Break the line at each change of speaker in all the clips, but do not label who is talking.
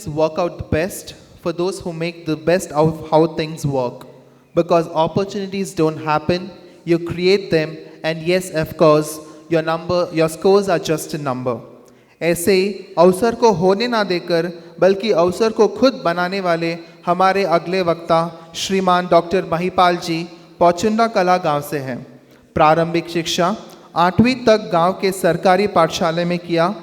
work out the best for those who make the best of how things work. Because opportunities don't happen, you create them, and yes, of course, your scores are just a number. ऐसे ही अवसर को होने ना देकर बल्कि अवसर को खुद बनाने वाले हमारे अगले वक्ता श्रीमान डॉक्टर महिपाल जी पौचुंडा कला गांव से हैं। प्रारंभिक शिक्षा 8वीं तक गांव के सरकारी पाठशाला में किया,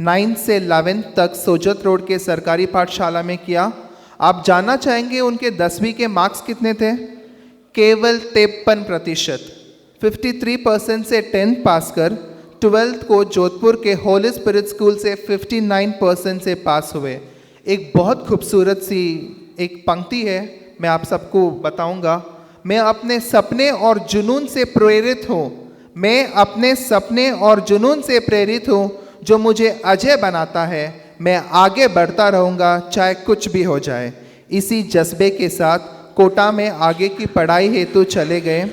9 से 11 तक सोजत रोड के सरकारी पाठशाला में किया। आप जानना चाहेंगे उनके 10वीं के मार्क्स कितने थे? केवल 53%। 53% से 10th पास कर 12th को जोधपुर के होली स्पिरिट स्कूल से 59% से पास हुए। एक बहुत खूबसूरत सी एक पंक्ति है, मैं आप सबको बताऊंगा। मैं अपने सपने और जुनून से प्रेरित हूँ, मैं अपने सपने और जुनून से प्रेरित हूँ, जो मुझे अजय बनाता है। मैं आगे बढ़ता रहूँगा चाहे कुछ भी हो जाए। इसी जज्बे के साथ कोटा में आगे की पढ़ाई हेतु चले गए।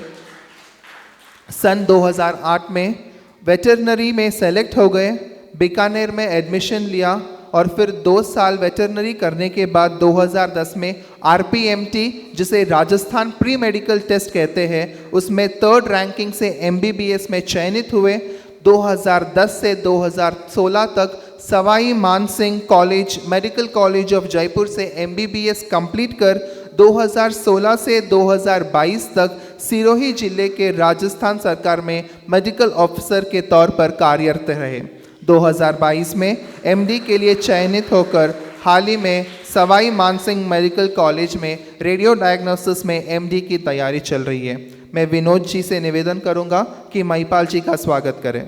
सन 2008 में वेटरनरी में सेलेक्ट हो गए, बीकानेर में एडमिशन लिया और फिर 2 साल वेटरनरी करने के बाद 2010 में RPMT जिसे राजस्थान प्री मेडिकल टेस्ट कहते हैं, उसमें 3rd रैंकिंग से MBBS में चयनित हुए। 2010 से 2016 तक Sawai Mansingh college medical college of Jaipur से MBBS कंप्लीट कर 2016 से 2022 तक सिरोही जिले के राजस्थान सरकार में मेडिकल ऑफिसर के तौर पर कार्यरत रहे। 2022 में MD के लिए चयनित होकर हाल ही में सवाई मानसिंह मेडिकल कॉलेज में रेडियो डायग्नोसिस में MD की तैयारी चल रही है। मैं विनोद जी से निवेदन करूंगा कि महिपाल जी का स्वागत करें।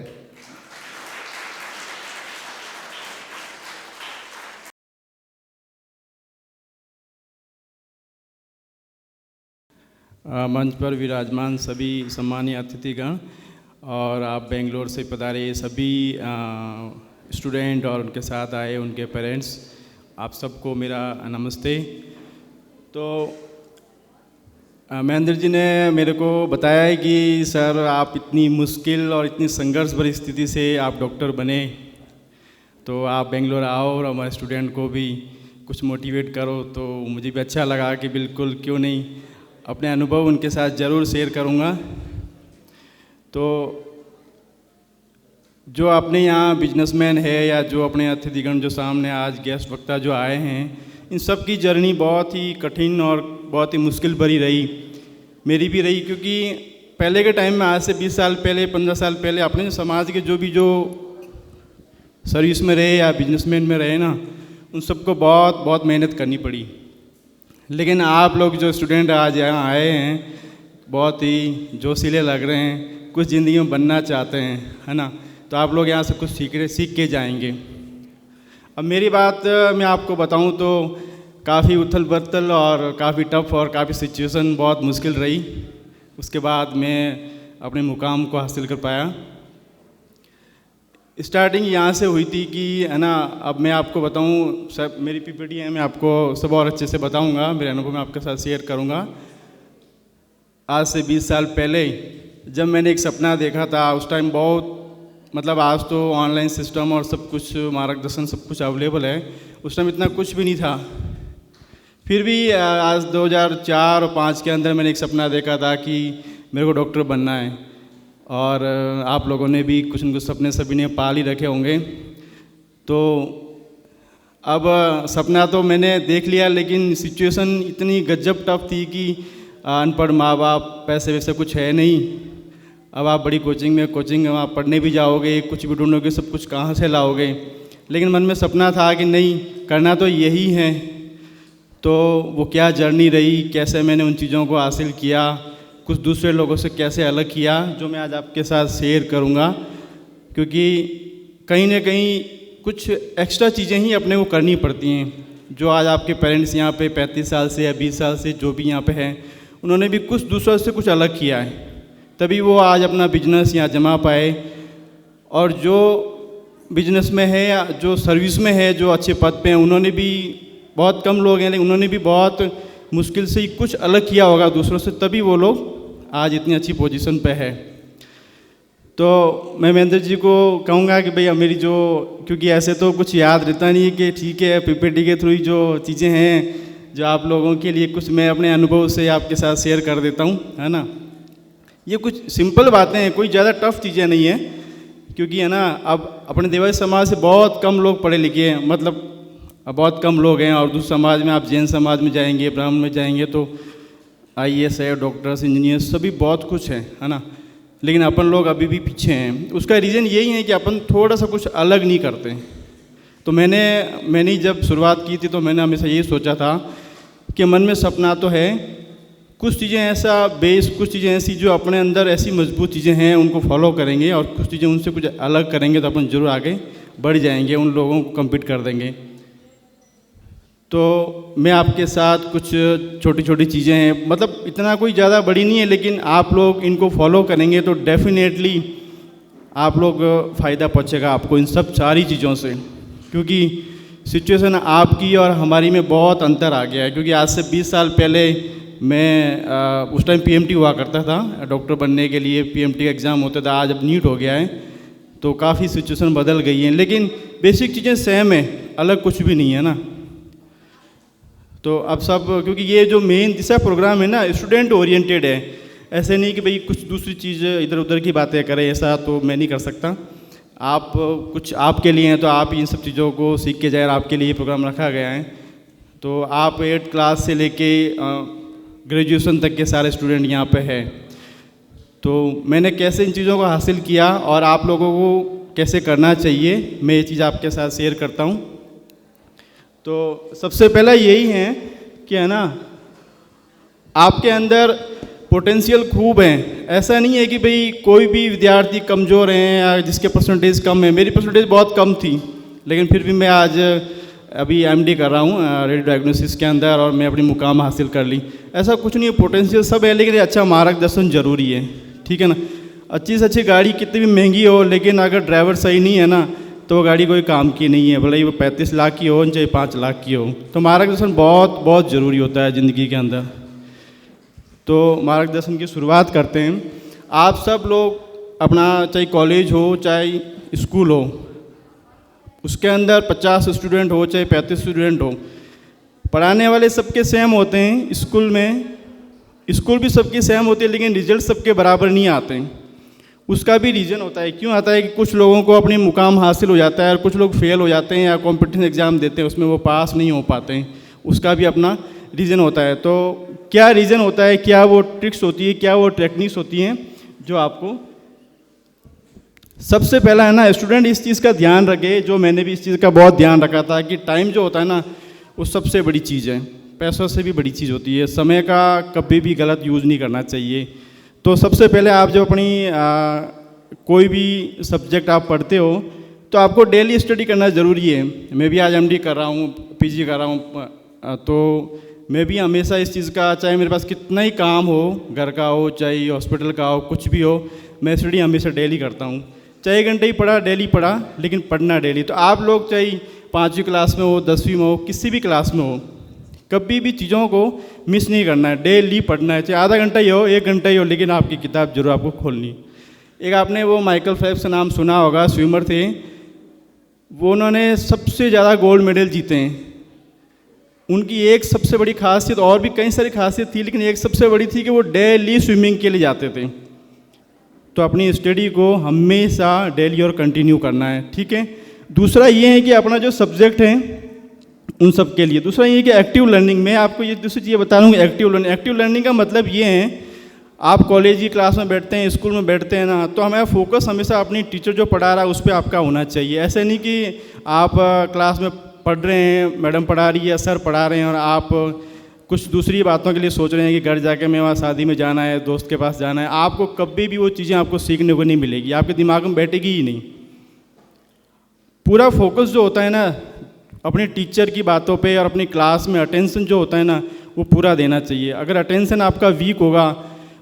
मंच पर विराजमान सभी सम्मानीय अतिथिगण और आप बेंगलोर से पधारे सभी स्टूडेंट और उनके साथ आए उनके पेरेंट्स, आप सबको मेरा नमस्ते। तो महेंद्र जी ने मेरे को बताया है कि सर आप इतनी मुश्किल और इतनी संघर्ष भरी स्थिति से आप डॉक्टर बने, तो आप बेंगलोर आओ और हमारे स्टूडेंट को भी कुछ मोटिवेट करो। तो मुझे भी अच्छा लगा कि बिल्कुल क्यों नहीं, अपने अनुभव उनके साथ ज़रूर शेयर करूँगा। तो जो अपने यहाँ बिजनेसमैन है या जो अपने अतिथिगण जो सामने आज गेस्ट वक्ता जो आए हैं, इन सब की जर्नी बहुत ही कठिन और बहुत ही मुश्किल भरी रही, मेरी भी रही। क्योंकि पहले के टाइम में, आज से 20 साल पहले 15 साल पहले अपने समाज के जो सर्विस में रहे या बिजनेसमैन में रहे ना, उन सबको बहुत मेहनत करनी पड़ी। लेकिन आप लोग जो स्टूडेंट आज यहाँ आए हैं बहुत ही जोशीले लग रहे हैं, कुछ ज़िंदगी में बनना चाहते हैं, है ना। तो आप लोग यहाँ से कुछ सीख के जाएंगे। अब मेरी बात मैं आपको बताऊँ तो काफ़ी उथल पुथल और काफ़ी टफ और काफ़ी सिचुएशन बहुत मुश्किल रही। उसके बाद मैं अपने मुकाम को हासिल कर पाया। स्टार्टिंग यहाँ से हुई थी कि, है ना, अब मैं आपको बताऊँ, सब मेरी PPT है, मैं आपको सब और अच्छे से बताऊँगा, मेरे अनुभव में आपके साथ शेयर करूँगा। आज से 20 साल पहले जब मैंने एक सपना देखा था, उस टाइम बहुत मतलब, आज तो ऑनलाइन सिस्टम और सब कुछ मार्गदर्शन सब कुछ अवेलेबल है, उस टाइम इतना कुछ भी नहीं था। फिर भी आज 2004 और 5 के अंदर मैंने एक सपना देखा था कि मेरे को डॉक्टर बनना है। और आप लोगों ने भी कुछ न कुछ सपने सभी ने पाल ही रखे होंगे। तो अब सपना तो मैंने देख लिया, लेकिन सिचुएशन इतनी गजब टफ थी कि अनपढ़ माँ बाप, पैसे वैसे कुछ है नहीं। अब आप बड़ी कोचिंग में आप पढ़ने भी जाओगे, कुछ भी ढूंढोगे, सब कुछ कहाँ से लाओगे। लेकिन मन में सपना था कि नहीं, करना तो यही है। तो वो क्या जर्नी रही, कैसे मैंने उन चीज़ों को हासिल किया, कुछ दूसरे लोगों से कैसे अलग किया, जो मैं आज आपके साथ शेयर करूंगा। क्योंकि कहीं ना कहीं कुछ एक्स्ट्रा चीज़ें ही अपने को करनी पड़ती हैं। जो आज आपके पेरेंट्स यहाँ पे 35 साल से या 20 साल से जो भी यहाँ पे हैं, उन्होंने भी कुछ दूसरों से कुछ अलग किया है, तभी वो आज अपना बिजनेस यहाँ जमा पाए। और जो बिजनेस में है या जो सर्विस में है, जो अच्छे पद पे हैं, उन्होंने भी, बहुत कम लोग हैं लेकिन उन्होंने भी बहुत मुश्किल से ही कुछ अलग किया होगा दूसरों से, तभी वो लोग आज इतनी अच्छी पोजीशन पे है। तो मैं महेंद्र जी को कहूँगा कि भैया मेरी जो, क्योंकि ऐसे तो कुछ याद रहता नहीं है कि ठीक है पीपीटी के थ्रू जो चीज़ें हैं जो आप लोगों के लिए कुछ मैं अपने अनुभव से आपके साथ शेयर कर देता हूँ, है ना। ये कुछ सिंपल बातें हैं, कोई ज़्यादा टफ चीज़ें नहीं है, क्योंकि है ना अब अपने देवासी समाज से बहुत कम लोग पढ़े लिखे हैं, मतलब बहुत कम लोग हैं। और दूसरे समाज में आप जैन समाज में जाएंगे, ब्राह्मण में जाएंगे तो IAS है, डॉक्टर्स, इंजीनियर्स सभी बहुत कुछ है ना। लेकिन अपन लोग अभी भी पीछे हैं। उसका रीज़न यही है कि अपन थोड़ा सा कुछ अलग नहीं करते। तो मैंने जब शुरुआत की थी तो मैंने हमेशा यही सोचा था कि मन में सपना तो है, कुछ चीज़ें ऐसा बेस, कुछ चीज़ें ऐसी जो अपने अंदर ऐसी मजबूत चीज़ें हैं उनको फॉलो करेंगे, और कुछ चीज़ें उनसे कुछ अलग करेंगे तो अपन जरूर आगे बढ़ जाएंगे, उन लोगों को कम्पीट कर देंगे। तो मैं आपके साथ कुछ छोटी छोटी चीज़ें हैं, मतलब इतना कोई ज़्यादा बड़ी नहीं है, लेकिन आप लोग इनको फॉलो करेंगे तो डेफिनेटली आप लोग फ़ायदा पहुँचेगा आपको इन सब सारी चीज़ों से। क्योंकि सिचुएशन आपकी और हमारी में बहुत अंतर आ गया है। क्योंकि आज से 20 साल पहले मैं उस टाइम PMT हुआ करता था, डॉक्टर बनने के लिए PMT का एग्ज़ाम होता था। आज अब नीट हो गया है, तो काफ़ी सिचुएशन बदल गई है, लेकिन बेसिक चीज़ें सेम है, अलग कुछ भी नहीं है ना। तो अब सब, क्योंकि ये जो मेन दिशा प्रोग्राम है ना स्टूडेंट ओरिएंटेड है, ऐसे नहीं कि भाई कुछ दूसरी चीज़ इधर उधर की बातें करें, ऐसा तो मैं नहीं कर सकता। आप कुछ आपके लिए हैं तो आप इन सब चीज़ों को सीख के जाए, आपके लिए प्रोग्राम रखा गया है। तो आप 8th क्लास से लेके ग्रेजुएशन तक के सारे स्टूडेंट यहाँ पे है। तो मैंने कैसे इन चीज़ों को हासिल किया और आप लोगों को कैसे करना चाहिए, मैं ये चीज़ आपके साथ शेयर करता हूँ। तो सबसे पहला यही है कि है ना, आपके अंदर पोटेंशियल खूब है। ऐसा नहीं है कि भाई कोई भी विद्यार्थी कमज़ोर हैं या जिसके परसेंटेज कम है। मेरी परसेंटेज बहुत कम थी, लेकिन फिर भी मैं आज अभी MD कर रहा हूँ रेडियो डायग्नोसिस के अंदर, और मैं अपनी मुकाम हासिल कर ली। ऐसा कुछ नहीं है, पोटेंशियल सब है, लेकिन अच्छा मार्गदर्शन ज़रूरी है, ठीक है ना। अच्छी से अच्छी गाड़ी कितनी भी महंगी हो, लेकिन अगर ड्राइवर सही नहीं है ना तो वो गाड़ी कोई काम की नहीं है, भले ही वो 35 लाख की हो चाहे 5 लाख की हो। तो मार्गदर्शन बहुत बहुत ज़रूरी होता है ज़िंदगी के अंदर। तो मार्गदर्शन की शुरुआत करते हैं। आप सब लोग अपना, चाहे कॉलेज हो चाहे स्कूल हो, उसके अंदर 50 स्टूडेंट हो चाहे 35 स्टूडेंट हो, पढ़ाने वाले सबके सेम होते हैं। स्कूल भी सबकी सेम होती है, लेकिन रिजल्ट सबके बराबर नहीं आते हैं। उसका भी रीज़न होता है। क्यों आता है कि कुछ लोगों को अपनी मुकाम हासिल हो जाता है और कुछ लोग फेल हो जाते हैं या कॉम्पिटिशन एग्ज़ाम देते हैं उसमें वो पास नहीं हो पाते हैं। उसका भी अपना रीज़न होता है। तो क्या रीज़न होता है, क्या वो ट्रिक्स होती है, क्या वो टेक्निक्स होती हैं जो आपको, सबसे पहला है ना, स्टूडेंट इस चीज़ का ध्यान रखे, जो मैंने भी इस चीज़ का बहुत ध्यान रखा था कि टाइम जो होता है ना वो सबसे बड़ी चीज़ है, पैसों से भी बड़ी चीज़ होती है। समय का कभी भी गलत यूज़ नहीं करना चाहिए। तो सबसे पहले आप जब अपनी कोई भी सब्जेक्ट आप पढ़ते हो तो आपको डेली स्टडी करना ज़रूरी है। मैं भी आज MD कर रहा हूँ, PG कर रहा हूँ, तो मैं भी हमेशा इस चीज़ का, चाहे मेरे पास कितना ही काम हो, घर का हो चाहे हॉस्पिटल का हो, कुछ भी हो, मैं स्टडी हमेशा डेली करता हूँ। चाहे 1 घंटे ही पढ़ा, डेली पढ़ा, लेकिन पढ़ना डेली। तो आप लोग चाहे 5वीं क्लास में हो, 10वीं में हो, किसी भी क्लास में हो, कभी भी चीज़ों को मिस नहीं करना है, डेली पढ़ना है। चाहे आधा घंटा ही हो, 1 घंटा ही हो, लेकिन आपकी किताब जरूर आपको खोलनी। एक आपने वो माइकल फेल्प्स का नाम सुना होगा, स्विमर थे वो, उन्होंने सबसे ज़्यादा गोल्ड मेडल जीते हैं। उनकी एक सबसे बड़ी खासियत, और भी कई सारी खासियत थी, लेकिन एक सबसे बड़ी थी कि वो डेली स्विमिंग के लिए जाते थे। तो अपनी स्टडी को हमेशा डेली और कंटिन्यू करना है, ठीक है। दूसरा ये है कि अपना जो सब्जेक्ट है उन सब के लिए, दूसरा ये कि एक्टिव लर्निंग में आपको ये दूसरी चीज़ बता दूँगा। एक्टिव लर्निंग का मतलब ये है, आप कॉलेज की क्लास में बैठते हैं, स्कूल में बैठते हैं ना, तो हमें फोकस हमेशा अपनी टीचर जो पढ़ा रहा है उस पर आपका होना चाहिए। ऐसे नहीं कि आप क्लास में पढ़ रहे हैं, मैडम पढ़ा रही है, सर पढ़ा रहे हैं, और आप कुछ दूसरी बातों के लिए सोच रहे हैं कि घर जाके मैं वहाँ शादी में जाना है, दोस्त के पास जाना है। आपको कभी भी वो चीज़ें आपको सीखने को नहीं मिलेगी, आपके दिमाग में बैठेगी ही नहीं। पूरा फोकस जो होता है ना अपने टीचर की बातों पे और अपनी क्लास में अटेंशन जो होता है ना वो पूरा देना चाहिए। अगर अटेंशन आपका वीक होगा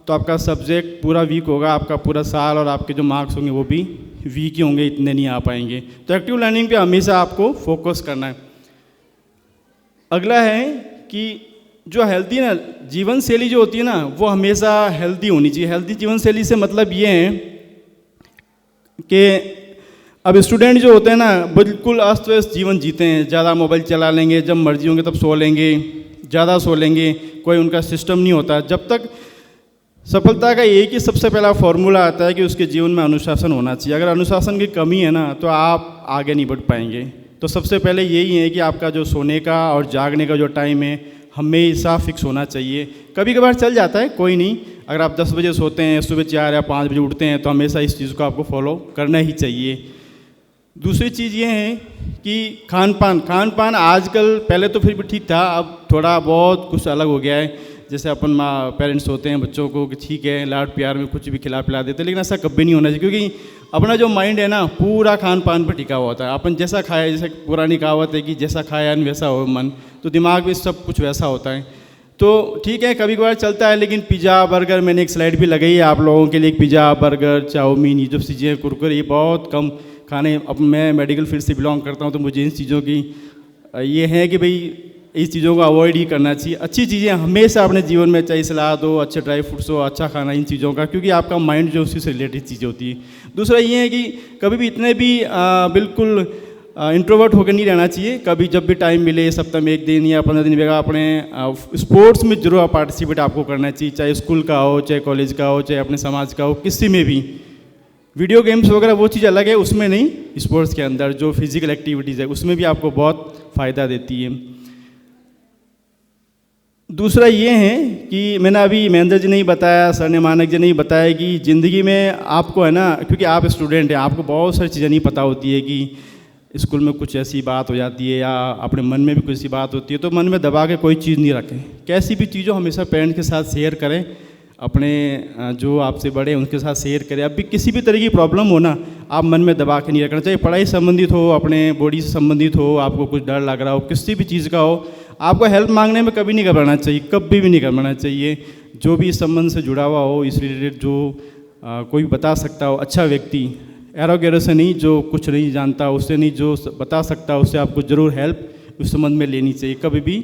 तो आपका सब्जेक्ट पूरा वीक होगा, आपका पूरा साल और आपके जो मार्क्स होंगे वो भी वीक ही होंगे, इतने नहीं आ पाएंगे। तो एक्टिव लर्निंग पे हमेशा आपको फोकस करना है। अगला है कि जो हेल्दी ना जीवन शैली जो होती है ना वो हमेशा हेल्दी होनी चाहिए। हेल्दी जीवन शैली से मतलब ये है कि अब स्टूडेंट जो होते हैं ना बिल्कुल अस्त व्यस्त जीवन जीते हैं, ज़्यादा मोबाइल चला लेंगे, जब मर्जी होंगे तब सो लेंगे, ज़्यादा सो लेंगे, कोई उनका सिस्टम नहीं होता। जब तक सफलता का एक ही सबसे पहला फॉर्मूला आता है कि उसके जीवन में अनुशासन होना चाहिए। अगर अनुशासन की कमी है ना तो आप आगे नहीं बढ़ पाएंगे। तो सबसे पहले यही है कि आपका जो सोने का और जागने का जो टाइम है हमेशा फिक्स होना चाहिए। कभी कभार चल जाता है, कोई नहीं, अगर आप 10 बजे सोते हैं, सुबह 4 या 5 बजे उठते हैं तो हमेशा इस चीज़ को आपको फॉलो करना ही चाहिए। दूसरी चीज़ ये है कि खान पान आजकल, पहले तो फिर भी ठीक था, अब थोड़ा बहुत कुछ अलग हो गया है। जैसे अपन माँ पेरेंट्स होते हैं बच्चों को कि ठीक है लाड प्यार में कुछ भी खिला पिला देते, लेकिन ऐसा कभी नहीं होना चाहिए, क्योंकि अपना जो माइंड है ना पूरा खान पान पर टिका हुआ होता है। अपन जैसा खाए, जैसे पुरानी कहावत है कि जैसा खाया वैसा हो मन, तो दिमाग में सब कुछ वैसा होता है। तो ठीक है कभी कभार चलता है, लेकिन पिज़्ज़ा बर्गर, मैंने एक स्लाइड भी लगाई है आप लोगों के लिए, पिज़्ज़ा बर्गर चाउमीन ये जो चीज़ें कुरकुरे ये बहुत कम खाने। अब मैं मेडिकल फील्ड से बिलोंग करता हूँ तो मुझे इन चीज़ों की ये है कि भाई इस चीज़ों को अवॉइड ही करना चाहिए। अच्छी चीज़ें हमेशा अपने जीवन में, चाहे सलाद हो, अच्छे ड्राई फ्रूट्स हो, अच्छा खाना, इन चीज़ों का, क्योंकि आपका माइंड जो उसी से रिलेटेड चीज़ें होती है। दूसरा ये है कि कभी भी इतने भी बिल्कुल इंट्रोवर्ट होकर नहीं रहना चाहिए। कभी जब भी टाइम मिले, सप्ताह में 1 दिन या 15 दिन वगैरह अपने स्पोर्ट्स में जरूर पार्टिसिपेट आपको करना चाहिए, चाहे स्कूल का हो, चाहे कॉलेज का हो, चाहे अपने समाज का हो, किसी में भी। वीडियो गेम्स वगैरह वो चीज़ अलग है, उसमें नहीं, स्पोर्ट्स के अंदर जो फिजिकल एक्टिविटीज़ है उसमें भी आपको बहुत फ़ायदा देती है। दूसरा ये है कि मैंने अभी महेंद्र जी ने ही बताया, सर ने, मानक जी ने ही बताया कि ज़िंदगी में आपको है ना, क्योंकि आप स्टूडेंट हैं, आपको बहुत सारी चीज़ें नहीं पता होती है कि स्कूल में कुछ ऐसी बात हो जाती है या अपने मन में भी कुछ ऐसी बात होती है, तो मन में दबा के कोई चीज़ नहीं रखें। कैसी भी चीज़ हो हमेशा पेरेंट्स के साथ शेयर करें, अपने जो आपसे बड़े हैं उनके साथ शेयर करें। अब भी किसी भी तरह की प्रॉब्लम हो ना, आप मन में दबा के नहीं रखना चाहिए। पढ़ाई से संबंधित हो, अपने बॉडी से संबंधित हो, आपको कुछ डर लग रहा हो, किसी भी चीज़ का हो, आपको हेल्प मांगने में कभी नहीं घबराना चाहिए, कभी भी नहीं घबराना चाहिए। जो भी इस संबंध से जुड़ा हुआ हो, इस रिलेटेड जो कोई बता सकता हो, अच्छा व्यक्ति, एरोगेरो से नहीं, जो कुछ नहीं जानता उससे नहीं, जो बता सकता उससे आपको ज़रूर हेल्प उस संबंध में लेनी चाहिए। कभी भी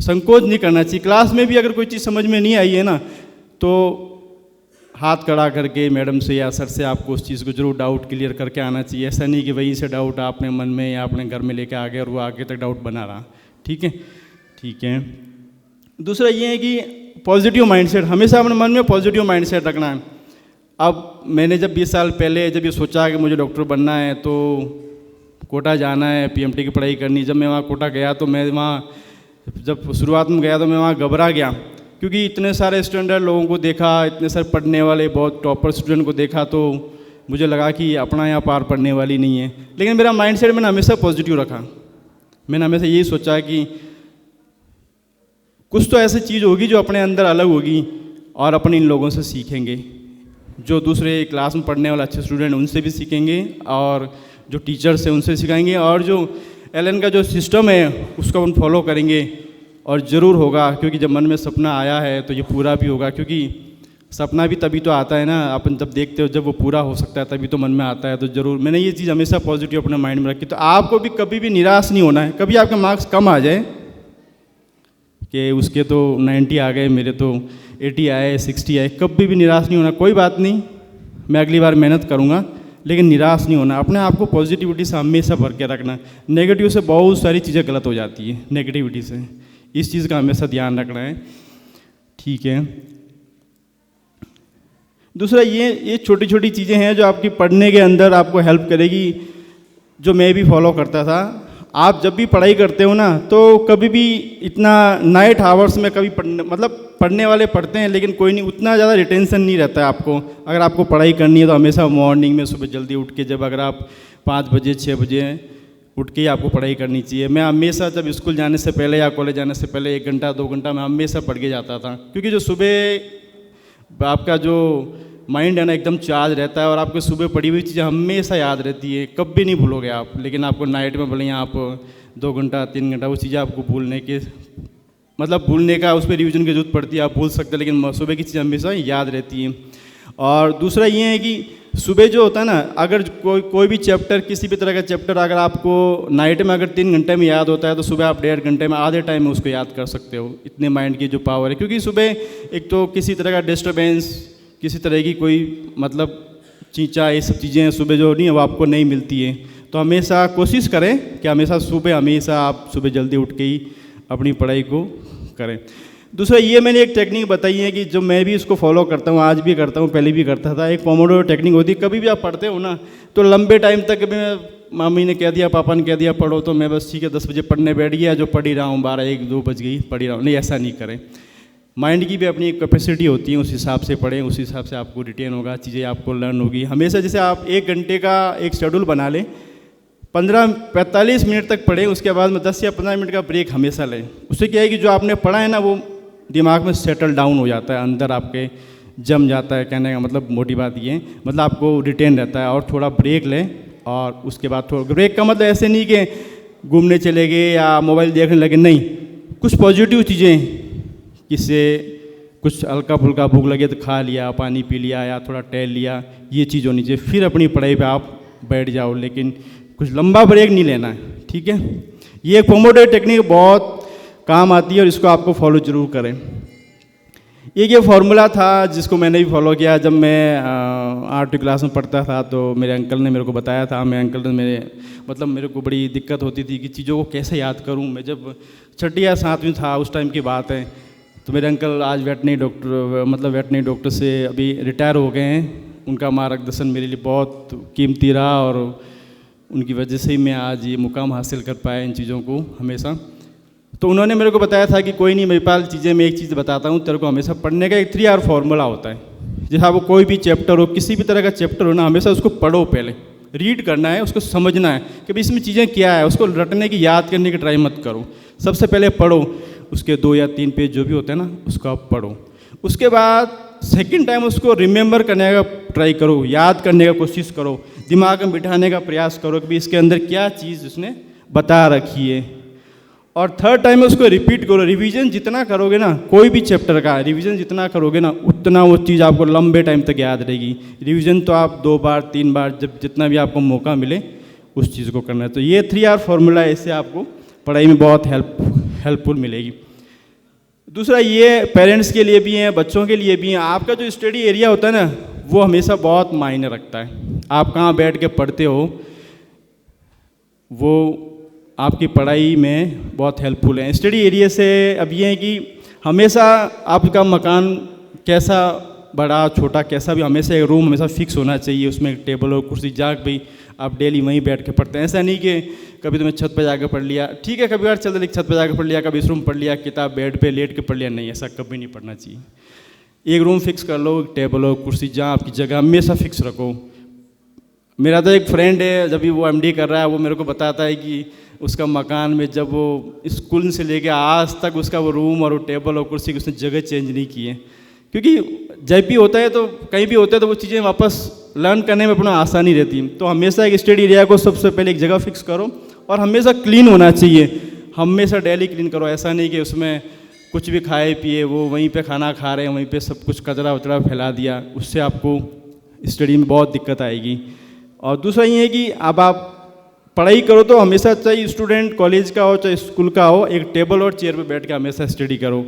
संकोच नहीं करना चाहिए। क्लास में भी अगर कोई चीज़ समझ में नहीं आई है ना, तो हाथ खड़ा करके मैडम से या सर से आपको उस चीज़ को जरूर डाउट क्लियर करके आना चाहिए। ऐसा नहीं कि वहीं से डाउट आपने मन में या अपने घर में लेके आ गए और वो आगे तक डाउट बना रहा। ठीक है, ठीक है। दूसरा ये है कि पॉजिटिव माइंडसेट, हमेशा अपने मन में पॉजिटिव माइंडसेट रखना है। अब मैंने जब 20 साल पहले जब ये सोचा कि मुझे डॉक्टर बनना है तो कोटा जाना है, पीएमटी की पढ़ाई करनी, जब मैं वहाँ कोटा गया तो मैं वहाँ जब शुरुआत में गया तो मैं वहाँ घबरा गया, क्योंकि इतने सारे स्टैंडर्ड लोगों को देखा, इतने सारे पढ़ने वाले बहुत टॉपर स्टूडेंट को देखा, तो मुझे लगा कि अपना यहाँ पार पढ़ने वाली नहीं है। लेकिन मेरा माइंडसेट मैंने हमेशा पॉजिटिव रखा। मैंने हमेशा यही सोचा कि कुछ तो ऐसी चीज़ होगी जो अपने अंदर अलग होगी और अपन इन लोगों से सीखेंगे। जो दूसरे क्लास में पढ़ने वाले अच्छे स्टूडेंट उनसे भी सीखेंगे, और जो टीचर्स हैं उनसे सिखाएंगे, और जो एलन का जो सिस्टम है उसको अपन फॉलो करेंगे और ज़रूर होगा। क्योंकि जब मन में सपना आया है तो ये पूरा भी होगा, क्योंकि सपना भी तभी तो आता है ना, अपन जब देखते हो जब वो पूरा हो सकता है तभी तो मन में आता है। तो ज़रूर मैंने ये चीज़ हमेशा पॉजिटिव अपने माइंड में रखी। तो आपको भी कभी भी निराश नहीं होना है। कभी आपके मार्क्स कम आ जाए कि उसके तो 90 आ गए, मेरे तो 80 आए, 60 आए, कभी भी निराश नहीं होना। कोई बात नहीं, मैं अगली बार मेहनत करूँगा, लेकिन निराश नहीं होना। अपने आप को पॉजिटिविटी से हमेशा भर के रखना। नेगेटिव से बहुत सारी चीज़ें गलत हो जाती है, नेगेटिविटी से, इस चीज़ का हमेशा ध्यान रखना है। ठीक है। दूसरा ये छोटी छोटी चीज़ें हैं जो आपकी पढ़ने के अंदर आपको हेल्प करेगी, जो मैं भी फॉलो करता था। आप जब भी पढ़ाई करते हो ना, तो कभी भी इतना नाइट आवर्स में कभी पढ़ने वाले पढ़ते हैं, लेकिन कोई नहीं, उतना ज़्यादा रिटेंशन नहीं रहता है आपको। अगर आपको पढ़ाई करनी है तो हमेशा मॉर्निंग में सुबह जल्दी उठ के, जब अगर आप 5 बजे 6 बजे उठ के ही आपको पढ़ाई करनी चाहिए। मैं हमेशा जब स्कूल जाने से पहले या कॉलेज जाने से पहले 1 घंटा 2 घंटा मैं हमेशा पढ़ के जाता था, क्योंकि जो सुबह आपका जो माइंड है ना एकदम चार्ज रहता है, और आपको सुबह पढ़ी हुई चीज़ें हमेशा याद रहती है, कभी नहीं भूलोगे आप। लेकिन आपको नाइट में बोलेंगे आप 2 घंटा 3 घंटा, वो चीज़ें आपको भूलने का उस पर रिविजन की जरूरत पड़ती है, आप भूल सकते हैं, लेकिन सुबह की चीज़ें हमेशा याद रहती हैं। और दूसरा ये है कि सुबह जो होता है ना, अगर कोई भी चैप्टर, किसी भी तरह का चैप्टर अगर आपको नाइट में अगर 3 घंटे में याद होता है, तो सुबह आप 1.5 घंटे में, आधे टाइम में उसको याद कर सकते हो। इतने माइंड की जो पावर है, क्योंकि सुबह एक तो किसी तरह का डिस्टर्बेंस, किसी तरह की कोई चींचा, ये सब चीज़ें सुबह जो नहीं है वो आपको नहीं मिलती है। तो हमेशा कोशिश करें कि हमेशा आप सुबह जल्दी उठ के ही अपनी पढ़ाई को करें। दूसरा ये मैंने एक टेक्निक बताई है कि जो मैं भी इसको फॉलो करता हूँ, आज भी करता हूँ, पहले भी करता था। एक पोमोडोरो टेक्निक होती है। कभी भी आप पढ़ते हो ना तो लंबे टाइम तक, मैं मम्मी ने कह दिया, पापा ने कह दिया पढ़ो, तो मैं बस ठीक है 10 बजे पढ़ने बैठ गया, जो पढ़ ही रहा हूँ 12, 1, 2 बज गई पढ़ ही रहा हूँ। नहीं, ऐसा नहीं करें। माइंड की भी अपनी एक कैपेसिटी होती है, उस हिसाब से पढ़ें, उस हिसाब से आपको रिटेन होगा, चीज़ें आपको लर्न होगी। हमेशा जैसे आप 1 घंटे का एक शेड्यूल बना लें, 45 मिनट तक पढ़ें, उसके बाद में 10 या 15 मिनट का ब्रेक हमेशा लें। उससे क्या है कि जो आपने पढ़ा है ना वो दिमाग में सेटल डाउन हो जाता है, अंदर आपके जम जाता है। कहने का मतलब मोटी बात ये है, मतलब आपको रिटेन रहता है। और थोड़ा ब्रेक लें, और उसके बाद थोड़ा ब्रेक का मतलब ऐसे नहीं कि घूमने चले गए या मोबाइल देखने लगे, नहीं, कुछ पॉजिटिव चीज़ें, किससे कुछ हल्का फुल्का भूख लगे तो खा लिया, पानी पी लिया, या थोड़ा टहल लिया, ये चीज़ होनी चाहिए। फिर अपनी पढ़ाई पे आप बैठ जाओ, लेकिन कुछ लंबा ब्रेक नहीं लेना है, ठीक है। ये पोमोडोरो टेक्निक बहुत काम आती है और इसको आपको फॉलो ज़रूर करें। ये फार्मूला था जिसको मैंने भी फॉलो किया। जब मैं 8वीं क्लास में पढ़ता था तो मेरे अंकल ने मेरे को बताया था। मेरे अंकल ने मेरे को बड़ी दिक्कत होती थी कि चीज़ों को कैसे याद करूं। मैं जब 6ठी या 7वीं था, उस टाइम की बात है, तो मेरे अंकल आज वेटनरी डॉक्टर से अभी रिटायर हो गए हैं। उनका मार्गदर्शन मेरे लिए बहुत कीमती रहा और उनकी वजह से ही मैं आज ये मुकाम हासिल कर पाया इन चीज़ों को हमेशा। तो उन्होंने मेरे को बताया था कि कोई नहीं मेरे पास चीज़ें, मैं एक चीज़ बताता हूँ तेरे को, हमेशा पढ़ने का एक 3R फॉर्मूला होता है। जैसे आपको कोई भी चैप्टर हो, किसी भी तरह का चैप्टर हो ना, हमेशा उसको पढ़ो, पहले रीड करना है, उसको समझना है कि भाई इसमें चीज़ें क्या है। उसको रटने की, याद करने की ट्राई मत करो, सबसे पहले पढ़ो। उसके 2 या 3 पेज जो भी होते हैं ना, उसको आप पढ़ो। उसके बाद सेकंड टाइम उसको रिमेंबर करने का ट्राई करो, याद करने का कोशिश करो, दिमाग में बिठाने का प्रयास करो कि भाई इसके अंदर क्या चीज़ उसने बता रखी है। और थर्ड टाइम में उसको रिपीट करो। रिवीजन जितना करोगे ना, कोई भी चैप्टर का रिवीजन जितना करोगे ना, उतना वो चीज़ आपको लंबे टाइम तक याद रहेगी। रिवीजन तो आप 2 बार 3 बार, जब जितना भी आपको मौका मिले उस चीज़ को करना है। तो ये 3R फॉर्मूला है, इससे आपको पढ़ाई में बहुत हेल्पफुल मिलेगी। दूसरा ये पेरेंट्स के लिए भी है, बच्चों के लिए भी है। आपका जो स्टडी एरिया होता है ना, वो हमेशा बहुत मायने रखता है। आप कहाँ बैठ के पढ़ते हो, वो आपकी पढ़ाई में बहुत हेल्पफुल है। स्टडी एरिया से अब ये है कि हमेशा आपका मकान कैसा बड़ा छोटा कैसा भी, हमेशा एक रूम हमेशा फिक्स होना चाहिए, उसमें एक टेबल और कुर्सी, जहाँ भाई आप डेली वहीं बैठ के पढ़ते हैं। ऐसा नहीं कि कभी तुम्हें छत पर जाकर पढ़ लिया, ठीक है कभी बार चल रही छत पर जाकर पढ़ लिया, कभी इस रूम पढ़ लिया, किताब बेड पे लेट के पढ़ लिया, नहीं, ऐसा कभी नहीं पढ़ना चाहिए। एक रूम फिक्स कर लो, टेबल और कुर्सी, जहाँ आपकी जगह हमेशा फिक्स रखो। मेरा तो एक फ्रेंड है, जब भी वो MD कर रहा है, वो मेरे को बताता है कि उसका मकान में जब वो स्कूल से लेके आज तक उसका वो रूम और वो टेबल और कुर्सी की उसने जगह चेंज नहीं की है। क्योंकि जब भी होता है तो कहीं भी होता है तो वो चीज़ें वापस लर्न करने में अपना आसानी रहती है। तो हमेशा एक स्टडी एरिया को सबसे पहले एक जगह फिक्स करो, और हमेशा क्लीन होना चाहिए, हमेशा डेली क्लीन करो। ऐसा नहीं कि उसमें कुछ भी खाए पिए, वो वहीं पे खाना खा रहे हैं, वहीं पे सब कुछ कचरा वचरा फैला दिया, उससे आपको स्टडी में बहुत दिक्कत आएगी। और दूसरा ये है कि अब आप पढ़ाई करो तो हमेशा, चाहे स्टूडेंट कॉलेज का हो चाहे स्कूल का हो, एक टेबल और चेयर पे बैठ के हमेशा स्टडी करो।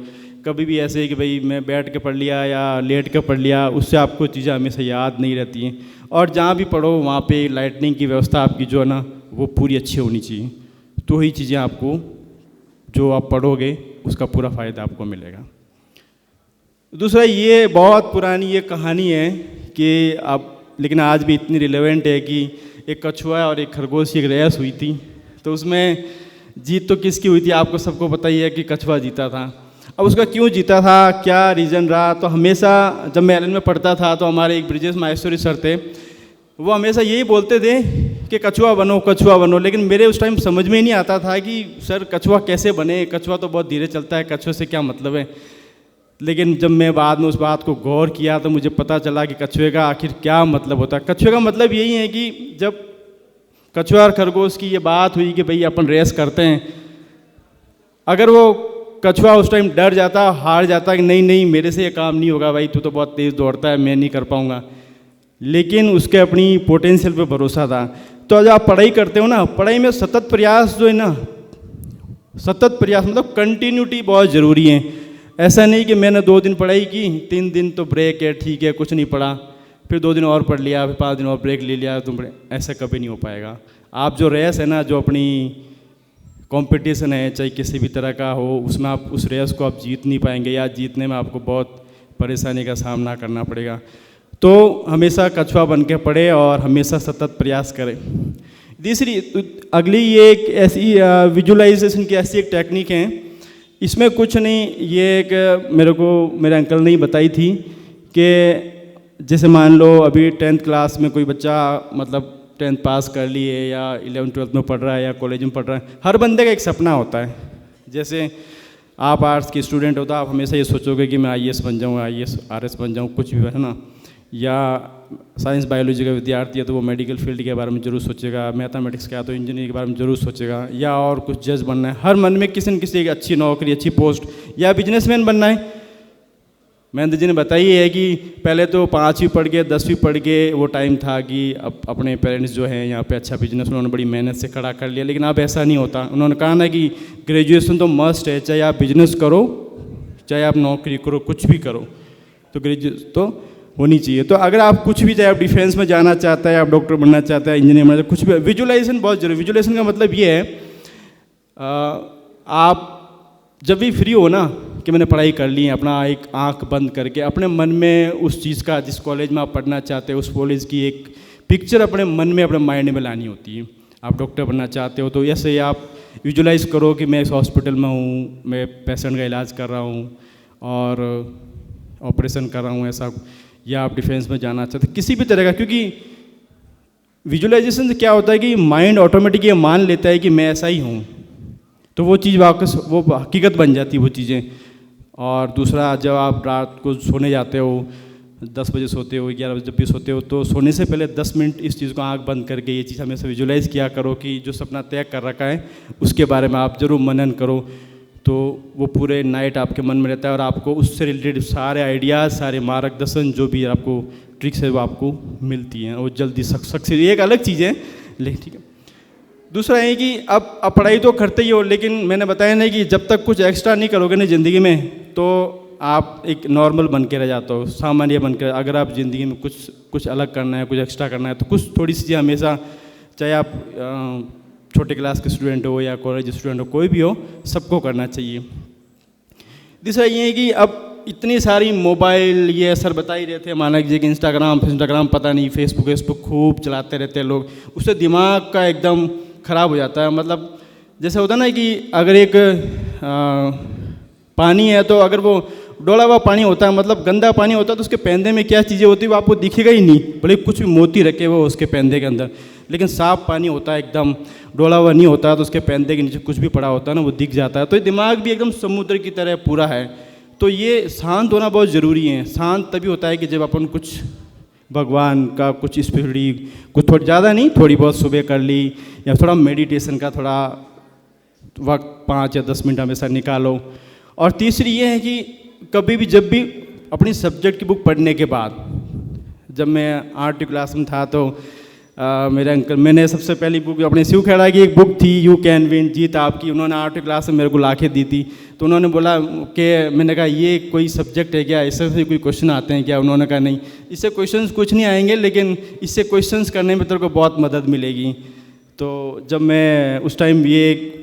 कभी भी ऐसे कि भाई मैं बैठ के पढ़ लिया या लेट के पढ़ लिया, उससे आपको चीज़ें हमेशा याद नहीं रहती हैं। और जहाँ भी पढ़ो वहाँ पे लाइटनिंग की व्यवस्था आपकी जो है ना, वो पूरी अच्छी होनी चाहिए। तो ही चीज़ें आपको, जो आप पढ़ोगे उसका पूरा फ़ायदा आपको मिलेगा। दूसरा ये बहुत पुरानी ये कहानी है कि अब, लेकिन आज भी इतनी रिलेवेंट है कि एक कछुआ और एक खरगोश की एक रेस हुई थी। तो उसमें जीत तो किसकी हुई थी, आपको सबको पता ही है कि कछुआ जीता था। अब उसका क्यों जीता था, क्या रीज़न रहा, तो हमेशा जब मैं एलन में पढ़ता था तो हमारे एक ब्रिजेश माहेश्वरी सर थे, वो हमेशा यही बोलते थे कि कछुआ बनो कछुआ बनो। लेकिन मेरे उस टाइम समझ में ही नहीं आता था कि सर कछुआ कैसे बने, कछुआ तो बहुत धीरे चलता है, कछुए से क्या मतलब है। लेकिन जब मैं बाद में उस बात को गौर किया तो मुझे पता चला कि कछुए का आखिर क्या मतलब होता है। कछुए का मतलब यही है कि जब कछुआ और खरगोश की ये बात हुई कि भाई अपन रेस करते हैं, अगर वो कछुआ उस टाइम डर जाता, हार जाता कि नहीं नहीं मेरे से ये काम नहीं होगा भाई, तू तो बहुत तेज़ दौड़ता है, मैं नहीं कर पाऊँगा, लेकिन उसके अपनी पोटेंशियल पे भरोसा था। तो जब आप पढ़ाई करते हो ना, पढ़ाई में सतत प्रयास जो है ना, सतत प्रयास मतलब कंटिन्यूटी बहुत ज़रूरी है। ऐसा नहीं कि मैंने 2 दिन पढ़ाई की, 3 दिन तो ब्रेक है, ठीक है कुछ नहीं पढ़ा, फिर 2 दिन और पढ़ लिया, फिर 5 दिन और ब्रेक ले लिया, तुम ऐसा कभी नहीं हो पाएगा। आप जो रेस है ना, जो अपनी कंपटीशन है चाहे किसी भी तरह का हो, उसमें आप उस रेस को आप जीत नहीं पाएंगे या जीतने में आपको बहुत परेशानी का सामना करना पड़ेगा। तो हमेशा कछुआ बन के पढ़े और हमेशा सतत प्रयास करें। तीसरी अगली ये एक ऐसी विजुअलाइजेशन की ऐसी एक टेक्निक है, इसमें कुछ नहीं, ये एक मेरे को मेरे अंकल ने ही बताई थी कि जैसे मान लो अभी 10th क्लास में कोई बच्चा मतलब 10th पास कर लिए या 11th-12th में पढ़ रहा है या कॉलेज में पढ़ रहा है, हर बंदे का एक सपना होता है। जैसे आप आर्ट्स के स्टूडेंट हो तो आप हमेशा ये सोचोगे कि मैं IAS बन जाऊँ, IAS RS बन जाऊँ, कुछ भी है ना। या साइंस बायोलॉजी का विद्यार्थी है तो वो मेडिकल फील्ड के बारे में जरूर सोचेगा, मैथमेटिक्स का तो इंजीनियरिंग के बारे में जरूर सोचेगा, या और कुछ जज बनना है। हर मन में किसी न किसी एक अच्छी नौकरी, अच्छी पोस्ट या बिजनेसमैन बनना है। महेंद्र जी ने बताई है कि पहले तो 5वीं पढ़ के 10वीं पढ़ के वो टाइम था कि अब अपने पेरेंट्स जो हैं यहाँ पे अच्छा बिजनेस उन्होंने बड़ी मेहनत से खड़ा कर लिया, लेकिन अब ऐसा नहीं होता। उन्होंने कहा ना कि ग्रेजुएशन तो मस्ट है, चाहे आप बिजनेस करो चाहे आप नौकरी करो, कुछ भी करो, तो ग्रेजुएशन तो होनी चाहिए। तो अगर आप कुछ भी, चाहे आप डिफेंस में जाना चाहते हैं, आप डॉक्टर बनना चाहते हैं, इंजीनियर बनना चाहते हैं, कुछ भी, विजुअलाइजेशन बहुत जरूरी। विजुअलाइजेशन का मतलब ये है आप जब भी फ्री हो ना कि मैंने पढ़ाई कर ली है, अपना एक आंख बंद करके अपने मन में उस चीज़ का, जिस कॉलेज में आप पढ़ना चाहते हो उस कॉलेज की एक पिक्चर अपने मन में, अपने माइंड में लानी होती है। आप डॉक्टर बनना चाहते हो तो ऐसे ही आप विजुअलाइज करो कि मैं इस हॉस्पिटल में हूँ, मैं पेशेंट का इलाज कर रहा हूँ और ऑपरेशन कर रहा हूँ, ऐसा। या आप डिफेंस में जाना चाहते किसी भी तरह का, क्योंकि विजुअलाइजेशन से क्या होता है कि माइंड ऑटोमेटिक ये मान लेता है कि मैं ऐसा ही हूँ, तो वो चीज़ वापस वो हकीकत बन जाती है वो चीज़ें। और दूसरा, जब आप रात को सोने जाते हो, 10 बजे सोते हो, 11 बजे जब भी सोते हो, तो सोने से पहले 10 मिनट इस चीज़ को आंख बंद करके ये चीज़ हमेशा विजुअलाइज़ किया करो कि जो सपना तय कर रखा है उसके बारे में आप ज़रूर मनन करो, तो वो पूरे नाइट आपके मन में रहता है और आपको उससे रिलेटेड सारे आइडियाज़, सारे मार्गदर्शन, जो भी आपको ट्रिक्स है वो आपको मिलती हैं और जल्दी सक्सेस। ये एक अलग चीज़ है, लेकिन ठीक है। दूसरा है कि अब पढ़ाई तो करते ही हो, लेकिन मैंने बताया नहीं कि जब तक कुछ एक्स्ट्रा नहीं करोगे ना ज़िंदगी में, तो आप एक नॉर्मल बन के रह जाते हो, सामान्य बन के। अगर आप ज़िंदगी में कुछ अलग करना है, कुछ एक्स्ट्रा करना है, तो कुछ थोड़ी सी चीज़ें हमेशा, चाहे आप छोटे क्लास के स्टूडेंट हो या कॉलेज स्टूडेंट हो, कोई भी हो, सबको करना चाहिए। दूसरा ये है कि अब इतनी सारी मोबाइल, ये सर बता ही रहे थे, माना कीजिए कि इंस्टाग्राम पता नहीं, फेसबुक खूब चलाते रहते हैं लोग, उससे दिमाग का एकदम ख़राब हो जाता है। मतलब जैसे होता है ना कि अगर एक पानी है, तो अगर वो डोला हुआ पानी होता है, मतलब गंदा पानी होता है, तो उसके पैंदे में क्या चीज़ें होती है वो आपको दिखेगा ही नहीं, भले कुछ भी मोती रखे वो उसके पैंदे के अंदर। लेकिन साफ पानी होता है, एकदम डोला हुआ नहीं होता, तो उसके पैंदे के नीचे कुछ भी पड़ा होता है ना, वो दिख जाता है। तो ये दिमाग भी एकदम समुद्र की तरह पूरा है। तो ये शांत होना बहुत ज़रूरी है। शांत तभी होता है कि जब अपन कुछ भगवान का, कुछ स्पिरिट, कुछ थोड़ी ज़्यादा नहीं, थोड़ी बहुत सुबह कर ली, या थोड़ा मेडिटेशन का थोड़ा वक्त 5 या 10 मिनट हमेशा निकालो। और तीसरी ये है कि कभी भी, जब भी अपनी सब्जेक्ट की बुक पढ़ने के बाद, जब मैं 8वीं क्लास में था तो मेरे अंकल, मैंने सबसे पहली बुक अपने शिव खेड़ा की एक बुक थी, यू कैन विन, जीत आपकी, उन्होंने 8वीं क्लास में मेरे को लाके दी थी। तो उन्होंने बोला कि, मैंने कहा ये कोई सब्जेक्ट है क्या, इससे से कोई क्वेश्चन आते हैं क्या? उन्होंने कहा नहीं, इससे क्वेश्चंस कुछ नहीं आएंगे, लेकिन इससे क्वेश्चंस करने में तेरे को बहुत मदद मिलेगी। तो जब मैं उस टाइम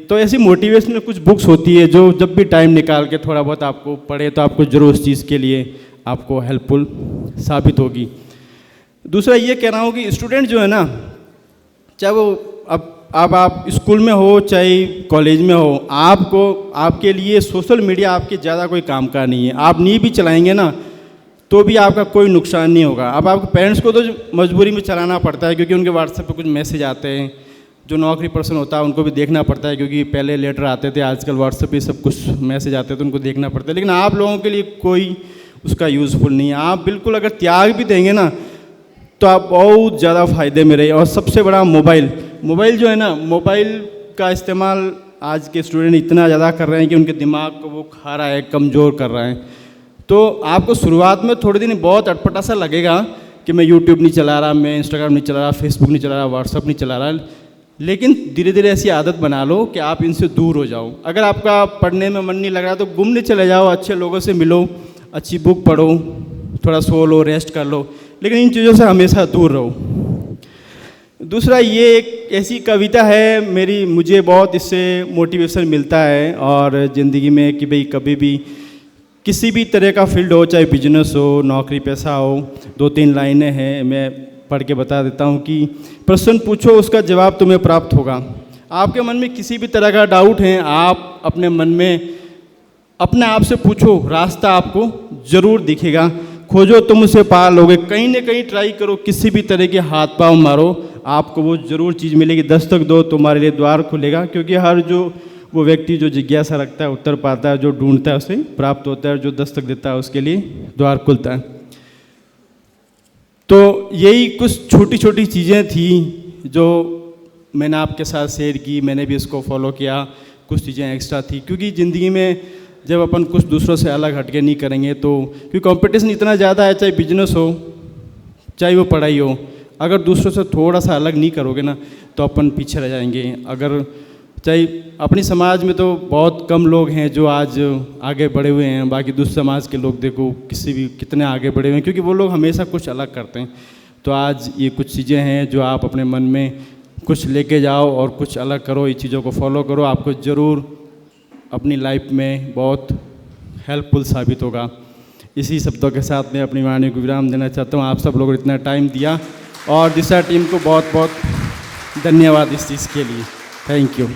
तो ऐसी मोटिवेशनल कुछ बुक्स होती है जो जब भी टाइम निकाल के थोड़ा बहुत आपको पढ़े, तो आपको जरूर उस चीज़ के लिए आपको हेल्पफुल साबित होगी। दूसरा ये कह रहा हूँ कि स्टूडेंट जो है ना, चाहे वो अब आप स्कूल में हो चाहे कॉलेज में हो, आपको, आपके लिए सोशल मीडिया आपके ज़्यादा कोई काम का नहीं है। आप नहीं भी चलाएंगे ना तो भी आपका कोई नुकसान नहीं होगा। अब आपके पेरेंट्स को तो मजबूरी में चलाना पड़ता है, क्योंकि उनके व्हाट्सएप पे कुछ मैसेज आते हैं। जो नौकरी पर्सन होता है उनको भी देखना पड़ता है, क्योंकि पहले लेटर आते थे, आजकल व्हाट्सएप पे सब कुछ मैसेज आते थे, तो उनको देखना पड़ता है। लेकिन आप लोगों के लिए कोई उसका यूज़फुल नहीं है। आप बिल्कुल अगर त्याग भी देंगे ना तो आप बहुत ज़्यादा फ़ायदे में रहिए। और सबसे बड़ा मोबाइल जो है ना, मोबाइल का इस्तेमाल आज के स्टूडेंट इतना ज़्यादा कर रहे हैं कि उनके दिमाग को वो खा रहा है, कमज़ोर कर रहा है। तो आपको शुरुआत में थोड़े दिन बहुत अटपटा सा लगेगा कि मैं यूट्यूब नहीं चला रहा, मैं इंस्टाग्राम नहीं चला रहा, फेसबुक नहीं चला रहा, व्हाट्सअप नहीं चला रहा, लेकिन धीरे धीरे ऐसी आदत बना लो कि आप इनसे दूर हो जाओ। अगर आपका पढ़ने में मन नहीं लग रहा तो घूमने चले जाओ, अच्छे लोगों से मिलो, अच्छी बुक पढ़ो, थोड़ा सो लो, रेस्ट कर लो। लेकिन इन चीज़ों से हमेशा दूर रहो। दूसरा, ये एक ऐसी कविता है मेरी, मुझे बहुत इससे मोटिवेशन मिलता है और ज़िंदगी में कि भाई कभी भी किसी भी तरह का फील्ड हो, चाहे बिजनेस हो, नौकरी पेशा हो, 2-3 लाइनें हैं, मैं पढ़ के बता देता हूँ कि प्रश्न पूछो उसका जवाब तुम्हें प्राप्त होगा। आपके मन में किसी भी तरह का डाउट है, आप अपने मन में अपने आप से पूछो, रास्ता आपको ज़रूर दिखेगा। खोजो तुम उसे पा लोगे, कहीं ना कहीं ट्राई करो, किसी भी तरह के हाथ पाँव मारो, आपको वो ज़रूर चीज़ मिलेगी। दस्तक दो, तुम्हारे लिए द्वार खुलेगा, क्योंकि हर जो वो व्यक्ति जो जिज्ञासा रखता है उत्तर पाता है, जो ढूंढता है उसे प्राप्त होता है, जो दस्तक देता है उसके लिए द्वार खुलता है। तो यही कुछ छोटी छोटी चीज़ें थी जो मैंने आपके साथ शेयर की, मैंने भी इसको फॉलो किया। कुछ चीज़ें एक्स्ट्रा थी, क्योंकि ज़िंदगी में जब अपन कुछ दूसरों से अलग हटके नहीं करेंगे तो, क्योंकि कंपटीशन इतना ज़्यादा है, चाहे बिजनेस हो चाहे वो पढ़ाई हो, अगर दूसरों से थोड़ा सा अलग नहीं करोगे ना तो अपन पीछे रह जाएंगे। अगर चाहे अपनी समाज में तो बहुत कम लोग हैं जो आज आगे बढ़े हुए हैं, बाकी दूसरे समाज के लोग देखो किसी भी कितने आगे बढ़े हुए हैं, क्योंकि वो लोग हमेशा कुछ अलग करते हैं। तो आज ये कुछ चीज़ें हैं जो आप अपने मन में कुछ लेके जाओ और कुछ अलग करो, ये चीज़ों को फॉलो करो, आपको ज़रूर अपनी लाइफ में बहुत हेल्पफुल साबित होगा। इसी शब्दों के साथ मैं अपनी वाणी को विराम देना चाहता हूँ। आप सब लोगों ने इतना टाइम दिया और दिशा टीम को बहुत बहुत धन्यवाद इस चीज़ के लिए। Thank you.